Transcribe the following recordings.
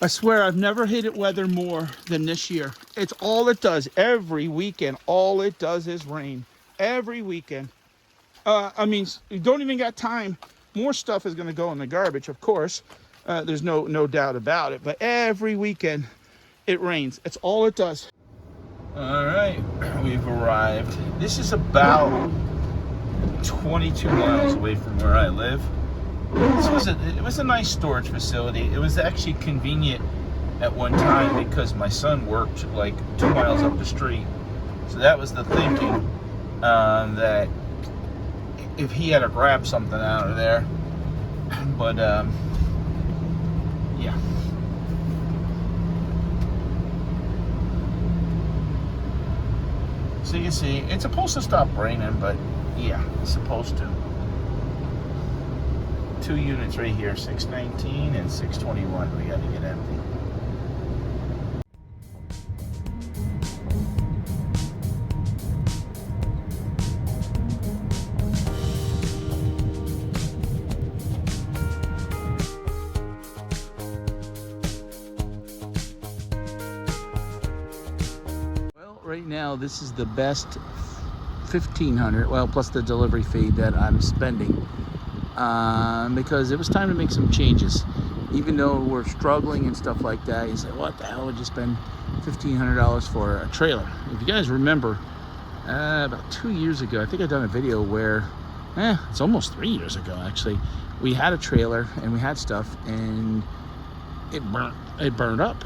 I swear I've never hated weather more than this year. It's all it does. Every weekend, all it does is rain. Every weekend. I mean, you don't even got time. More stuff is going to go in the garbage, of course. There's no doubt about it. But every weekend, it rains. It's all it does. All right, we've arrived. This is about 22 miles away from where I live. It was a nice storage facility. It was actually convenient at one time because my son worked like 2 miles up the street. So that was the thinking, that if he had to grab something out of there. But yeah. So you see, it's supposed to stop raining, but yeah, it's supposed to. 2 units right here, 619 and 621. We got to get empty. Well, right now this is the best $1,500, well, plus the delivery fee that I'm spending. Because it was time to make some changes. Even though we're struggling and stuff like that, you say, what the hell would you spend $1,500 for a trailer? If you guys remember, about 2 years ago, I think I've done a video where, it's almost 3 years ago actually, we had a trailer and we had stuff and it burned up.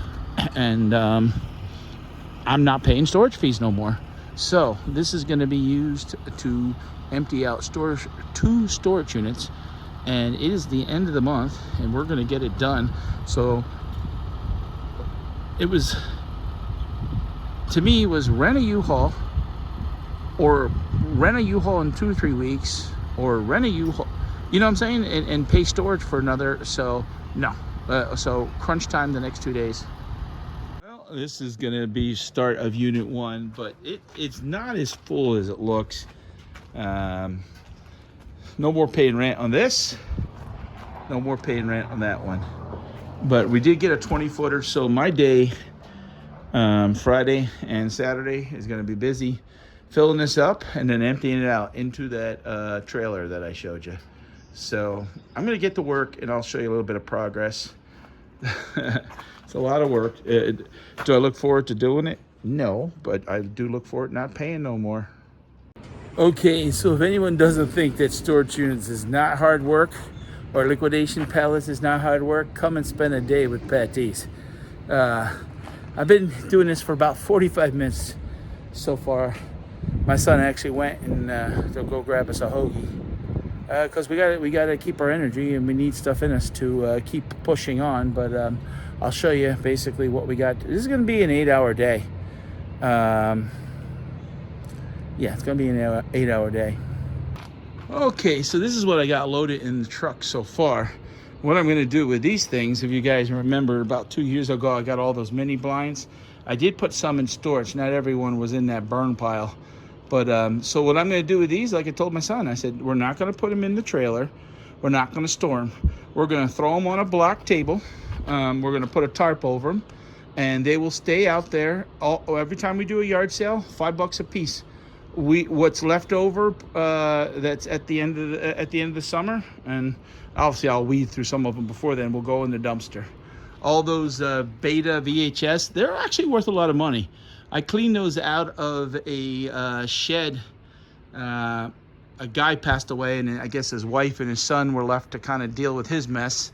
And I'm not paying storage fees no more. So this is going to be used to empty out 2 storage units, and it is the end of the month and we're going to get it done. So it was, to me, it was rent a U-Haul, or rent a U-Haul in 2 or 3 weeks, or rent a U-Haul, you know what I'm saying, and pay storage for another. So no, so crunch time the next 2 days. Well, this is going to be start of unit 1, but it's not as full as it looks. No more paying rent on this, no more paying rent on that one. But we did get a 20-footer, so my day, Friday and Saturday, is going to be busy filling this up and then emptying it out into that trailer that I showed you. So I'm going to get to work and I'll show you a little bit of progress. It's a lot of work. Do I look forward to doing it? No, but I do look forward to not paying no more. Okay, so if anyone doesn't think that storage units is not hard work, or liquidation pallets is not hard work, come and spend a day with Patdees. I've been doing this for about 45 minutes so far. My son actually went and to go grab us a hoagie, because we gotta keep our energy and we need stuff in us to keep pushing on. But I'll show you basically what we got. This is going to be an 8-hour day. Yeah, it's going to be an 8-hour day. Okay, so this is what I got loaded in the truck so far. What I'm going to do with these things, if you guys remember, about 2 years ago, I got all those mini blinds. I did put some in storage. Not everyone was in that burn pile. But so what I'm going to do with these, like I told my son, I said, we're not going to put them in the trailer. We're not going to store them. We're going to throw them on a block table. We're going to put a tarp over them. And they will stay out there. Every time we do a yard sale, $5 a piece. What's left over, that's at the end of the summer, and obviously I'll weed through some of them before then, will go in the dumpster. All those beta VHS, they're actually worth a lot of money. I cleaned those out of a shed. A guy passed away, and I guess his wife and his son were left to kind of deal with his mess.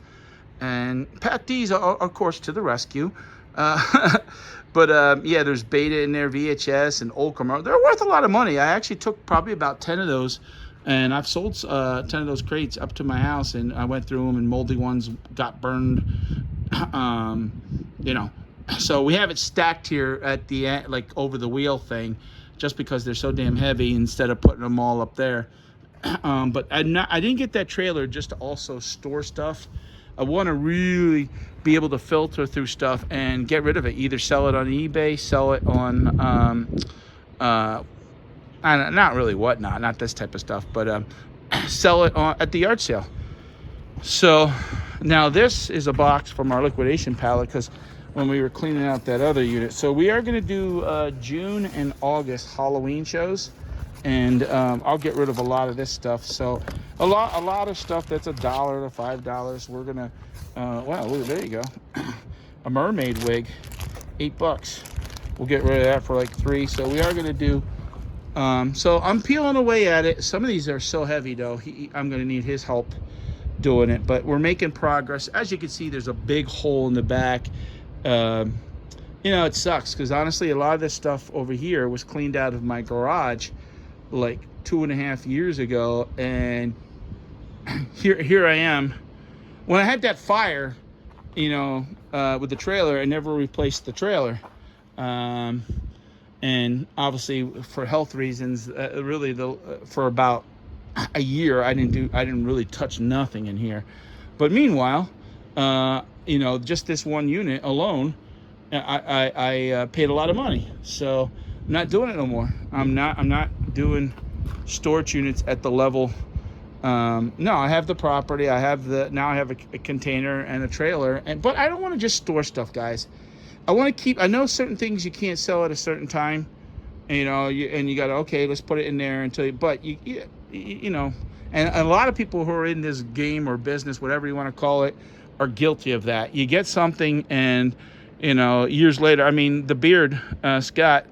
And Patdees, of course, to the rescue. But yeah, there's beta in there, VHS and old commercial. They're worth a lot of money. I actually took probably about 10 of those, and I've sold 10 of those crates up to my house, and I went through them, and moldy ones got burned. You know, so we have it stacked here at the end, like over the wheel thing, just because they're so damn heavy instead of putting them all up there. But I didn't get that trailer just to also store stuff. I want to really be able to filter through stuff and get rid of it. Either sell it on eBay, sell it on, not really whatnot, not this type of stuff, but sell it at the yard sale. So now this is a box from our liquidation pallet, because when we were cleaning out that other unit. So we are going to do June and August Halloween shows, and I'll get rid of a lot of this stuff. So a lot of stuff that's $1 to $5. We're gonna wow, look, there you go. A mermaid wig, $8. We'll get rid of that for like $3. So we are gonna do so I'm peeling away at it. Some of these are so heavy though, I'm gonna need his help doing it, but we're making progress. As you can see, there's a big hole in the back. You know, it sucks because honestly, a lot of this stuff over here was cleaned out of my garage like 2.5 years ago, and here I am. When I had that fire, you know, with the trailer, I never replaced the trailer, and obviously for health reasons, really for about a year I didn't really touch nothing in here. But meanwhile, you know, just this one unit alone, I paid a lot of money. So I'm not doing it no more. I'm not doing storage units at the level. No, I have the property. I have now I have a container and a trailer, but I don't want to just store stuff, guys. I want to keep. I know certain things you can't sell at a certain time, you know, and you got to, okay, let's put it in there until. But you know, and a lot of people who are in this game or business, whatever you want to call it, are guilty of that. You get something, and you know, years later, I mean, the beard, Scott,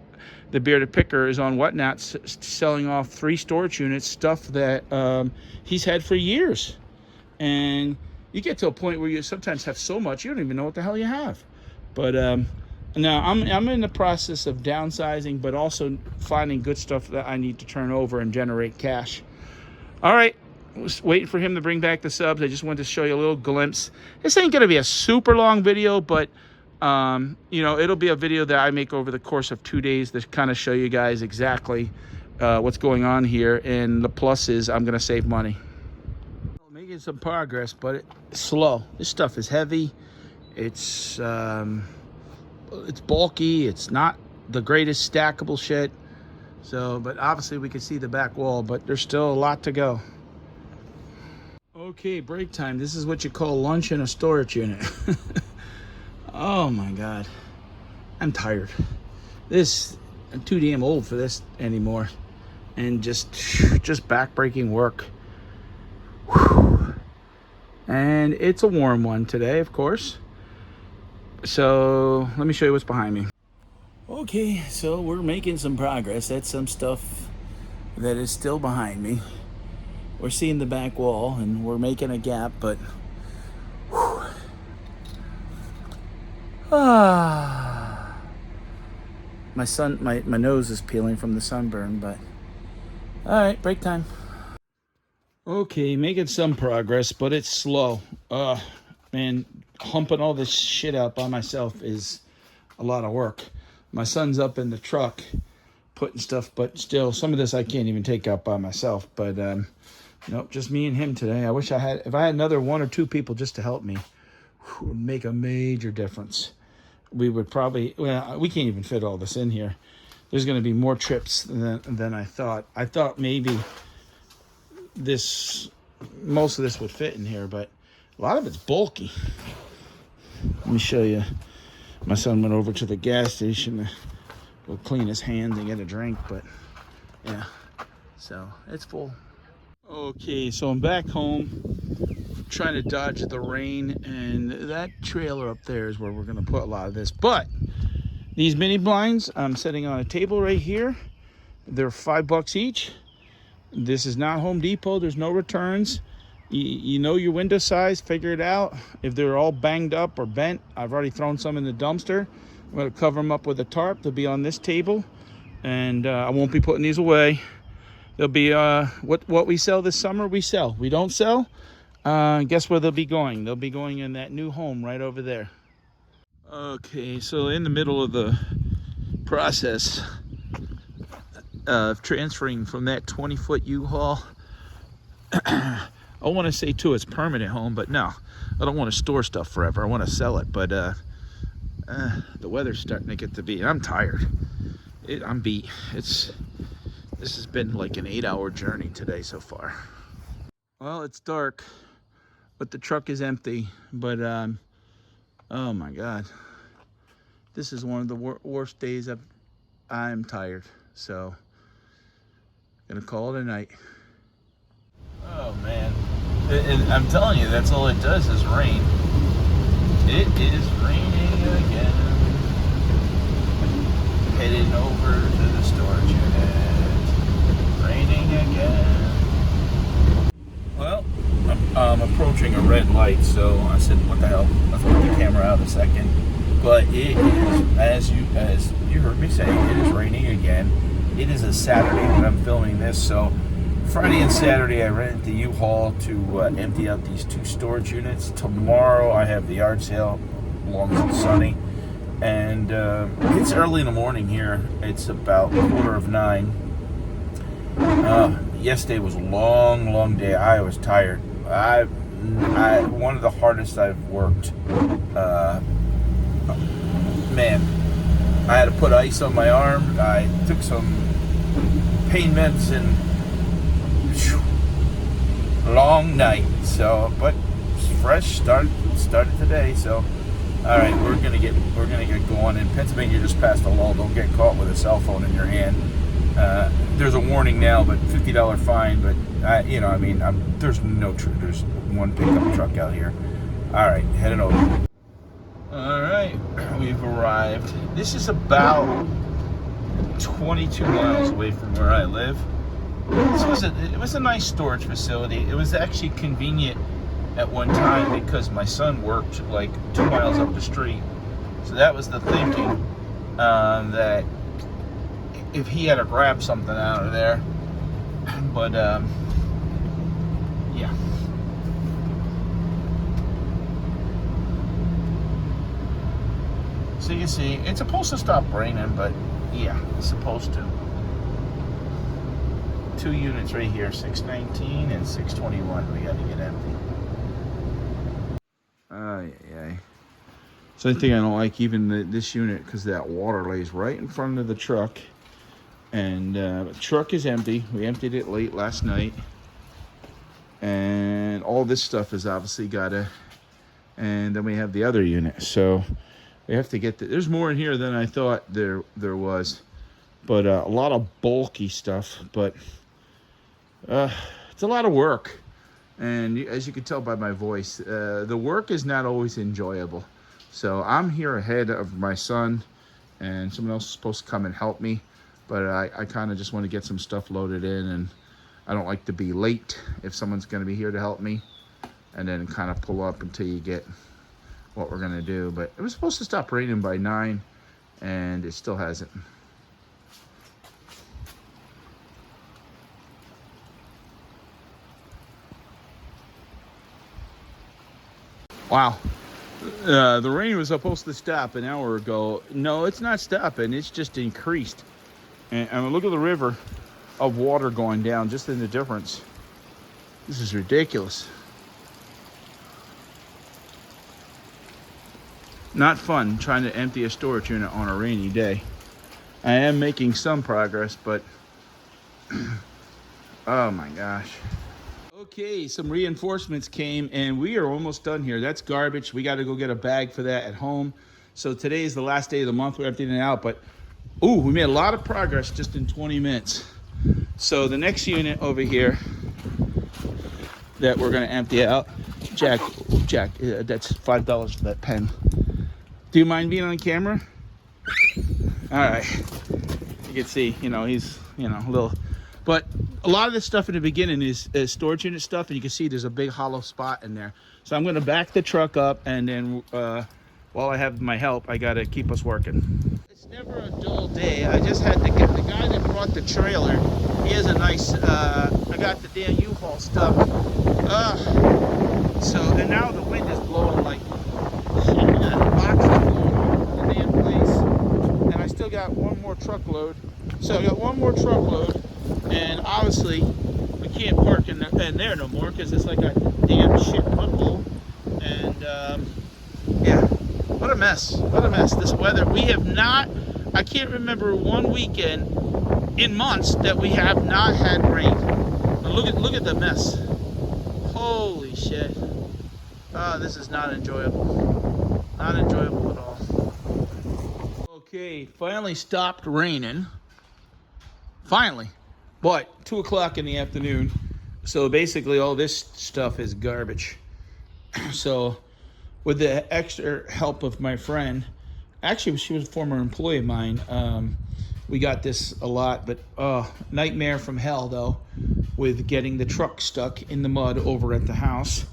the bearded picker, is on Whatnot selling off 3 storage units, stuff that he's had for years. And you get to a point where you sometimes have so much you don't even know what the hell you have. But now I'm in the process of downsizing, but also finding good stuff that I need to turn over and generate cash. All right, was waiting for him to bring back the subs. I just wanted to show you a little glimpse. This ain't gonna be a super long video, but you know, it'll be a video that I make over the course of 2 days to kind of show you guys exactly what's going on here. And the plus is I'm gonna save money. Making some progress, but it's slow. This stuff is heavy. It's bulky. It's not the greatest stackable shit. So, but obviously we can see the back wall, but there's still a lot to go. Okay, break time. This is what you call lunch in a storage unit. Oh my God, I'm tired. I'm too damn old for this anymore, and just back-breaking work. Whew. And it's a warm one today, of course. So let me show you what's behind me. Okay, so we're making some progress. That's some stuff that is still behind me. We're seeing the back wall, and we're making a gap, but whew. My nose is peeling from the sunburn, but all right, break time. Okay, making some progress, but it's slow. Man, humping all this shit out by myself is a lot of work. My son's up in the truck putting stuff, but still, some of this I can't even take out by myself. But nope, just me and him today. I wish if I had another 1 or 2 people just to help me, it would make a major difference. We would probably, well, we can't even fit all this in here. There's going to be more trips than I thought. I thought maybe most of this would fit in here, but a lot of it's bulky. Let me show you. My son went over to the gas station to go clean his hands and get a drink, but yeah, so it's full. Okay, so I'm back home trying to dodge the rain, and that trailer up there is where we're going to put a lot of this. But these mini blinds I'm setting on a table right here. They're $5 each. This is not Home Depot. There's no returns. You know your window size, figure it out. If they're all banged up or bent, I've already thrown some in the dumpster. I'm going to cover them up with a tarp. They'll be on this table, and I won't be putting these away. They'll be what we sell this summer, we sell. We don't sell, guess where they'll be going? They'll be going in that new home right over there. Okay, so in the middle of the process of transferring from that 20-foot U-Haul, I want to say too it's permanent home, but no, I don't want to store stuff forever. I want to sell it, but the weather's starting to get to be, and I'm tired. I'm beat. This has been like an 8-hour journey today so far. Well, it's dark. but the truck is empty. But oh my God, this is one of the worst days. I'm tired, so gonna call it a night. Oh man, and I'm telling you, that's all it does is rain. It is raining again. Heading over to the storage unit. Raining again. Well, I'm approaching a red light, so I said, what the hell? Let's put the camera out a second. But it is, as you heard me say, it is raining again. It is a Saturday when I'm filming this, so Friday and Saturday I rented the U-Haul to empty out these 2 storage units. Tomorrow I have the yard sale, as long as it's sunny. And it's early in the morning here. It's about 8:45. Yesterday was a long day. I was tired. I one of the hardest I've worked. Man, I had to put ice on my arm. I took some pain medicine. Long night. So, but fresh started today. So, all right, we're gonna get going. In Pennsylvania, just passed a law: don't get caught with a cell phone in your hand. There's a warning now, but $50 fine. But there's there's one pickup truck out here. All right, heading over. All right, we've arrived. This is about 22 miles away from where I live. It was a nice storage facility. It was actually convenient at one time because my son worked like 2 miles up the street. So that was the thinking, that if he had to grab something out of there. But yeah. So you see, it's supposed to stop raining, but yeah, it's supposed to. 2 units right here, 619 and 621. We got to get empty. Yeah. So the thing I don't like, even this unit, because that water lays right in front of the truck, and the truck is empty. We emptied it late last night, and all this stuff is obviously gotta. And then we have the other unit, so we have to get there's more in here than I thought there was, but a lot of bulky stuff, but. It's a lot of work, and as you can tell by my voice, the work is not always enjoyable. So I'm here ahead of my son, and someone else is supposed to come and help me, but I kind of just want to get some stuff loaded in, and I don't like to be late if someone's going to be here to help me, and then kind of pull up until you get what we're going to do. But it was supposed to stop raining by 9, and it still hasn't. Wow, the rain was supposed to stop an hour ago. No, it's not stopping. It's just increased. And look at the river of water going down, just in the difference. This is ridiculous. Not fun trying to empty a storage unit on a rainy day. I am making some progress, but oh my gosh. Okay, some reinforcements came, and we are almost done here. That's garbage. We got to go get a bag for that at home. So today is the last day of the month. We're emptying it out, but ooh, we made a lot of progress just in 20 minutes. So the next unit over here that we're going to empty out, Jack, that's $5 for that pen. Do you mind being on camera? All right. You can see, he's, a little. But a lot of this stuff in the beginning is storage unit stuff, and you can see there's a big hollow spot in there. So I'm going to back the truck up, and then while I have my help, I got to keep us working. It's never a dull day. I just had to get the guy that brought the trailer. He has a nice, I got the damn U-Haul stuff. And now the wind is blowing like shit. The box is blowing all over the damn place. And I still got one more truckload. So I got one more truckload. And obviously, we can't park in there no more because it's like a damn shit pothole. And yeah, what a mess. What a mess. This weather, we have not, I can't remember one weekend in months that we have not had rain. But look at the mess. Holy shit. This is not enjoyable. Not enjoyable at all. Okay, finally stopped raining. Finally. But 2 o'clock in the afternoon. So basically all this stuff is garbage. So with the extra help of my friend, actually she was a former employee of mine, we got this a lot, but nightmare from hell though, with getting the truck stuck in the mud over at the house.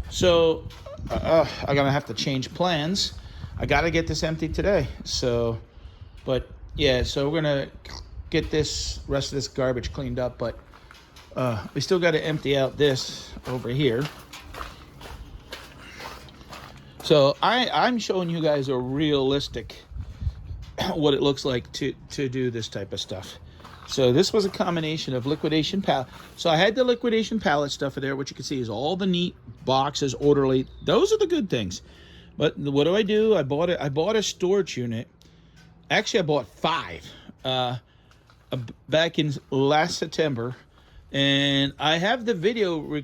So I'm gonna have to change plans. I gotta get this empty today. So, but yeah, so we're gonna get this rest of this garbage cleaned up, but we still got to empty out this over here. So I'm showing you guys a realistic what it looks like to do this type of stuff. So this was a combination of liquidation pallet. So I had the liquidation pallet stuff there, which you can see is all the neat boxes, orderly. Those are the good things. But what do? I bought a storage unit. Actually, I bought 5 back in last September, and I have the video.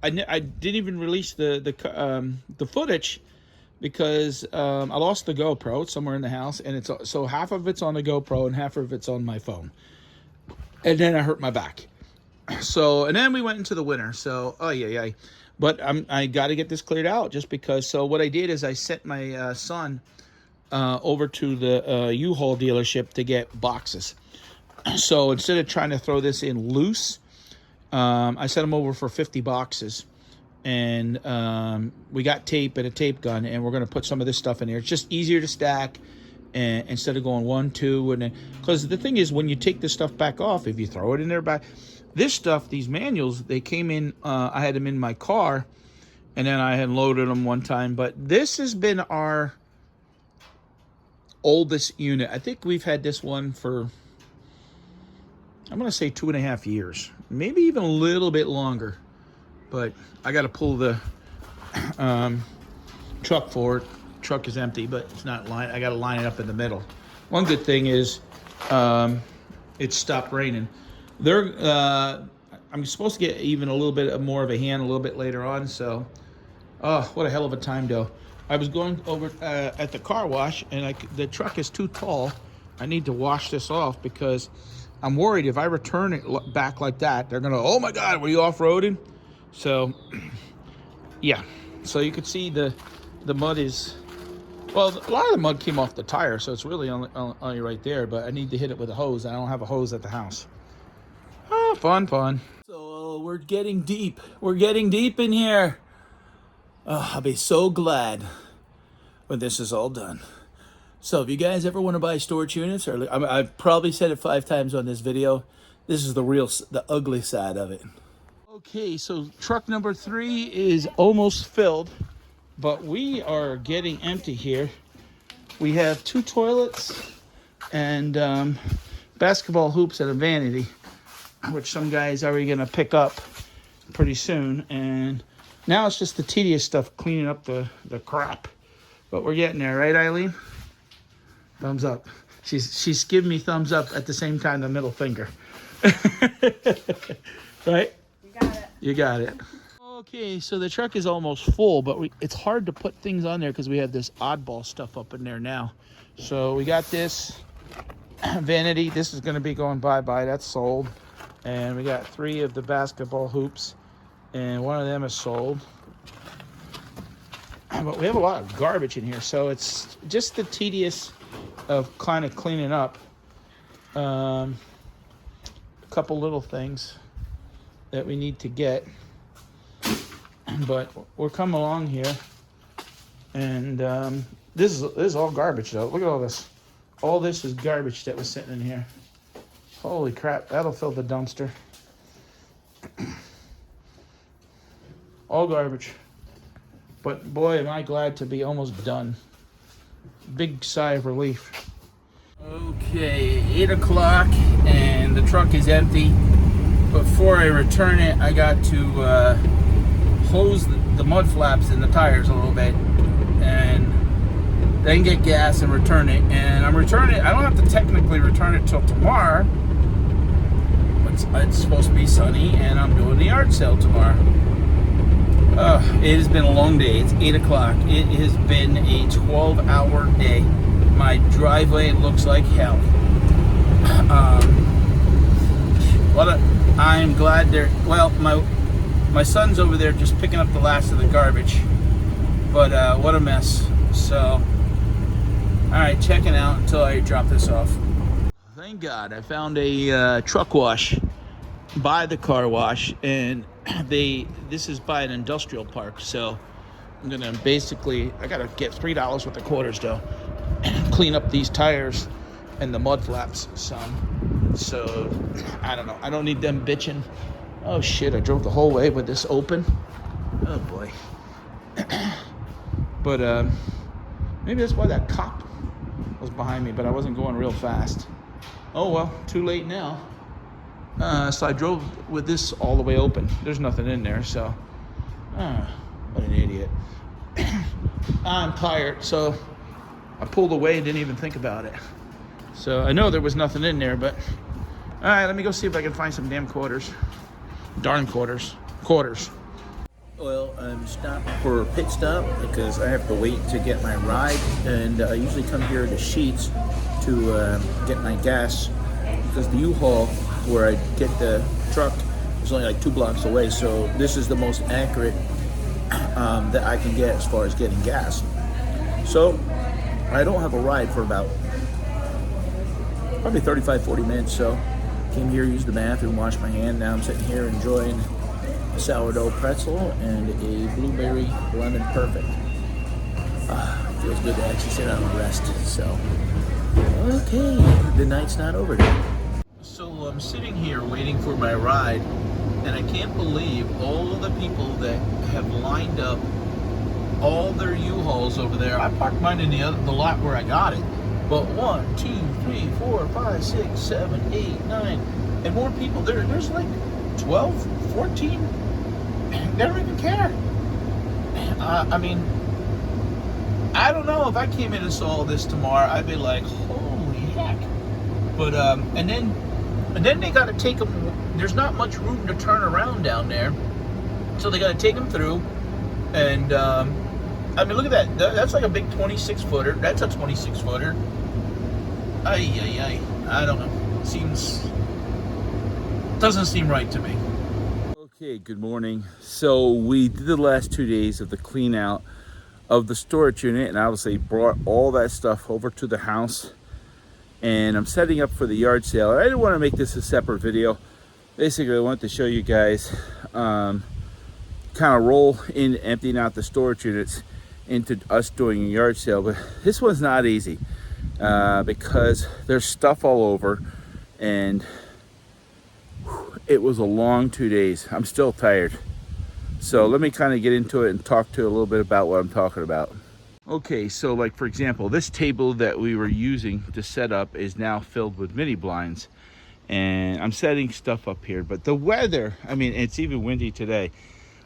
I didn't even release the footage because I lost the GoPro somewhere in the house, and it's so half of it's on the GoPro and half of it's on my phone. And then I hurt my back. So, and then we went into the winter. So, but I got to get this cleared out just because. So what I did is I sent my son over to the U-Haul dealership to get boxes. So instead of trying to throw this in loose, I sent him over for 50 boxes. And we got tape and a tape gun, and we're going to put some of this stuff in here. It's just easier to stack, and instead of going 1, 2, and then, because the thing is, when you take this stuff back off, if you throw it in there back, this stuff, these manuals, they came in, I had them in my car, and then I had loaded them one time. But this has been our oldest unit. I think we've had this one for, I'm going to say 2.5 years, maybe even a little bit longer. But I got to pull the truck forward. Truck is empty, but it's not lined. I got to line it up in the middle. One good thing is it stopped raining. I'm supposed to get even a little bit more of a hand a little bit later on. So, what a hell of a time though. I was going over at the car wash, and the truck is too tall. I need to wash this off because I'm worried if I return it back like that, they're gonna, oh my God, were you off-roading? So, yeah. So you can see the mud is, well, a lot of the mud came off the tire, so it's really only right there, but I need to hit it with a hose. I don't have a hose at the house. Oh, fun. So we're getting deep. We're getting deep in here. Oh, I'll be so glad when this is all done. So if you guys ever want to buy storage units, or I've probably said it 5 times on this video, this is the ugly side of it. Okay, so truck number 3 is almost filled, but we are getting empty here. We have 2 toilets and basketball hoops and a vanity, which some guy's already gonna pick up pretty soon. And now it's just the tedious stuff, cleaning up the crap. But we're getting there, right, Eileen? Thumbs up. She's giving me thumbs up at the same time, the middle finger. Right? You got it. Okay, so the truck is almost full, but it's hard to put things on there because we have this oddball stuff up in there now. So we got this vanity. This is going to be going bye-bye. That's sold. And we got 3 of the basketball hoops, and one of them is sold. But we have a lot of garbage in here, so it's just the tedious of kind of cleaning up. A couple little things that we need to get, but we're coming along here. And this is all garbage though. Look at all this. All this is garbage that was sitting in here. Holy crap, that'll fill the dumpster. All garbage. But boy, am I glad to be almost done. Big sigh of relief. Okay, 8 o'clock and the truck is empty. Before I return it, I got to hose the mud flaps in the tires a little bit and then get gas and return it. And I'm returning it. I don't have to technically return it till tomorrow. It's supposed to be sunny, and I'm doing the yard sale tomorrow. It has been a long day. It's 8 o'clock. It has been a 12-hour day. My driveway looks like hell. I'm glad they're, well, my son's over there just picking up the last of the garbage. But what a mess. So, all right, checking out until I drop this off. Thank God I found a truck wash by the car wash, and this is by an industrial park, so I'm gonna basically, I gotta get $3 worth of quarters though, clean up these tires and the mud flaps some. So I don't know, I don't need them bitching. Oh shit, I drove the whole way with this open. Oh boy. But maybe that's why that cop was behind me, but I wasn't going real fast. Oh well, too late now. So I drove with this all the way open. There's nothing in there, so what an idiot. I'm tired, so I pulled away and didn't even think about it. So I know there was nothing in there, but all right, let me go see if I can find some damn quarters. Darn quarters. Well, I'm stopped for a pit stop because I have to wait to get my ride, and I usually come here to Sheets to get my gas because the U-Haul where I get the truck is only like 2 blocks away, so this is the most accurate that I can get as far as getting gas. So I don't have a ride for about probably 35-40 minutes, so came here, used the bathroom, washed my hand. Now I'm sitting here enjoying a sourdough pretzel and a blueberry lemon perfect. Feels good to actually sit down and rest. So, okay, the night's not over yet. So I'm sitting here waiting for my ride, and I can't believe all of the people that have lined up all their U-Hauls over there. I parked mine in the lot where I got it. But 1, 2, 3, 4, 5, 6, 7, 8, 9, and more people. There's like 12, 14. They don't even care. I mean, I don't know if I came in and saw this tomorrow, I'd be like, holy heck. But and then they got to take them. There's not much room to turn around down there, so they got to take them through. And I mean, look at that. That's like a big 26-footer. That's a 26-footer. I don't know. Doesn't seem right to me. Okay, good morning. So we did the last 2 days of the clean out of the storage unit, and obviously brought all that stuff over to the house. And I'm setting up for the yard sale. I didn't want to make this a separate video. Basically, I wanted to show you guys kind of roll in emptying out the storage units into us doing a yard sale. But this one's not easy because there's stuff all over, and it was a long 2 days. I'm still tired. So let me kind of get into it and talk to you a little bit about what I'm talking about. Okay, so like for example, this table that we were using to set up is now filled with mini blinds. And I'm setting stuff up here. But the weather, I mean, it's even windy today.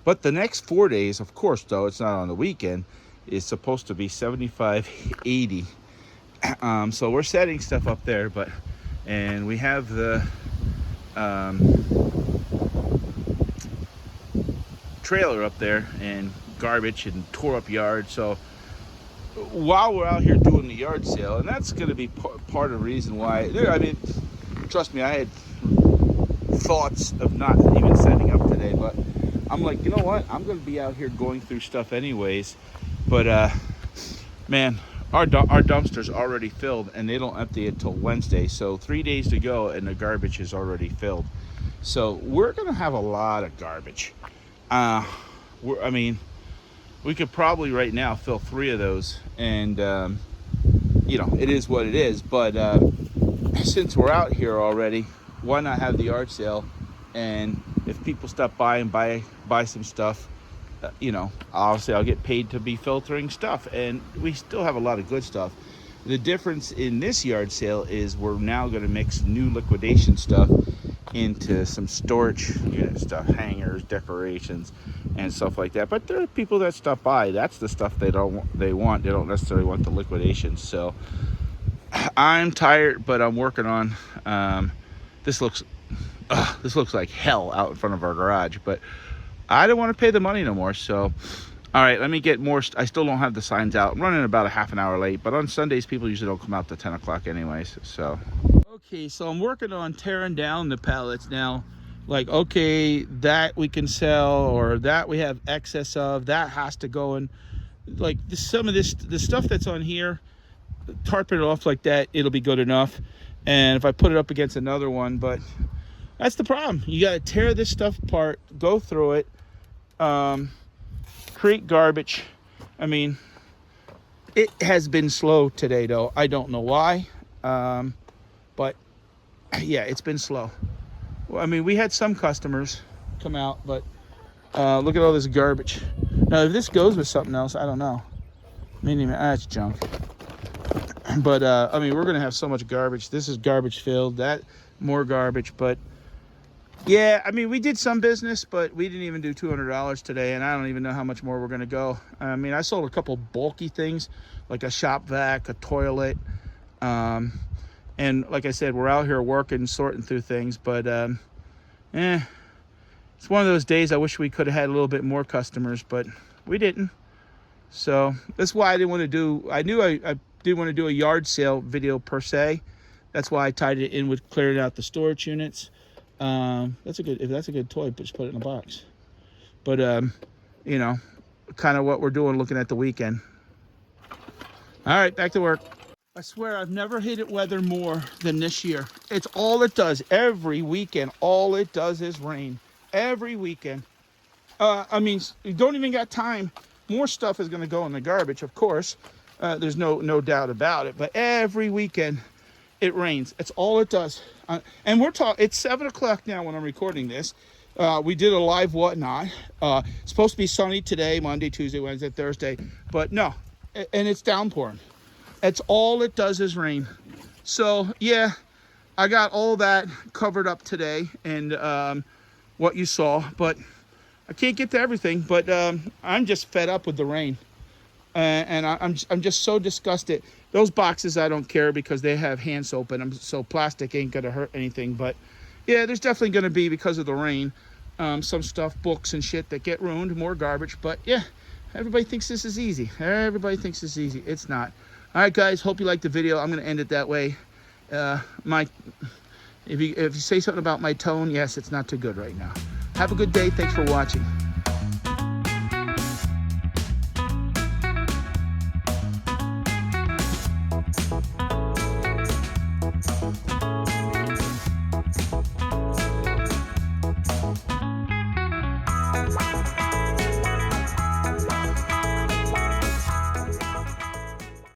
But the next 4 days, of course, though, it's not on the weekend, is supposed to be 75, 80. So we're setting stuff up there, and we have the trailer up there and garbage and tore up yard. So while we're out here doing the yard sale, and that's going to be part of the reason why, I mean, trust me, I had thoughts of not even setting up today, but I'm like, you know what, I'm going to be out here going through stuff anyways. But man, our dumpster's already filled, and they don't empty it till Wednesday, so 3 days to go and the garbage is already filled. So we're going to have a lot of garbage. I mean, we could probably right now fill 3 of those, and you know, it is what it is. But since we're out here already, why not have the yard sale? And if people stop by and buy some stuff, you know, obviously I'll get paid to be filtering stuff, and we still have a lot of good stuff. The difference in this yard sale is we're now going to mix new liquidation stuff into some storage unit stuff, hangers, decorations, and stuff like that. But there are people that stop by. That's the stuff they want. They don't necessarily want the liquidations. So I'm tired, but I'm working on. This looks like hell out in front of our garage, but I don't want to pay the money no more. So, all right, let me get more. I still don't have the signs out. I'm running about a half an hour late, but on Sundays, people usually don't come out to 10 o'clock anyways. So, okay, so I'm working on tearing down the pallets now. Like, okay, that we can sell, or that we have excess of, that has to go in. Like some of this, the stuff that's on here, tarping it off like that, it'll be good enough. And if I put it up against another one, but that's the problem. You got to tear this stuff apart, go through it, create garbage. I mean, it has been slow today, though. I don't know why, but yeah, it's been slow. Well, I mean, we had some customers come out, but look at all this garbage. Now, if this goes with something else, I don't know. That's junk. But I mean, we're gonna have so much garbage. This is garbage filled. That more garbage, but. Yeah, I mean, we did some business, but we didn't even do $200 today, and I don't even know how much more we're going to go. I mean, I sold a couple bulky things, like a shop vac, a toilet, and like I said, we're out here working, sorting through things, but it's one of those days I wish we could have had a little bit more customers, but we didn't. So that's why I didn't want to do, I knew I didn't want to do a yard sale video per se. That's why I tied it in with clearing out the storage units. If that's a good toy, just put it in a box. But you know, kind of what we're doing, looking at the weekend. All right, back to work. I swear I've never hated weather more than this year. It's all it does every weekend. All it does is rain every weekend. I mean, you don't even got time. More stuff is going to go in the garbage, of course. There's no doubt about it. But every weekend it rains. It's all it does. And we're talking, it's 7 o'clock now when I'm recording this. We did a live whatnot. It's supposed to be sunny today, Monday, Tuesday, Wednesday, Thursday. But no, and it's downpouring. It's all it does is rain. So yeah, I got all that covered up today and what you saw. But I can't get to everything. But I'm just fed up with the rain. And I'm just so disgusted. Those boxes I don't care because they have hand soap in them, so plastic ain't gonna hurt anything. But yeah, there's definitely gonna be, because of the rain, some stuff, books and shit that get ruined, more garbage. But yeah, everybody thinks this is easy. Everybody thinks it's easy. It's not. All right, guys. Hope you liked the video. I'm gonna end it that way. If you say something about my tone, yes, it's not too good right now. Have a good day. Thanks for watching.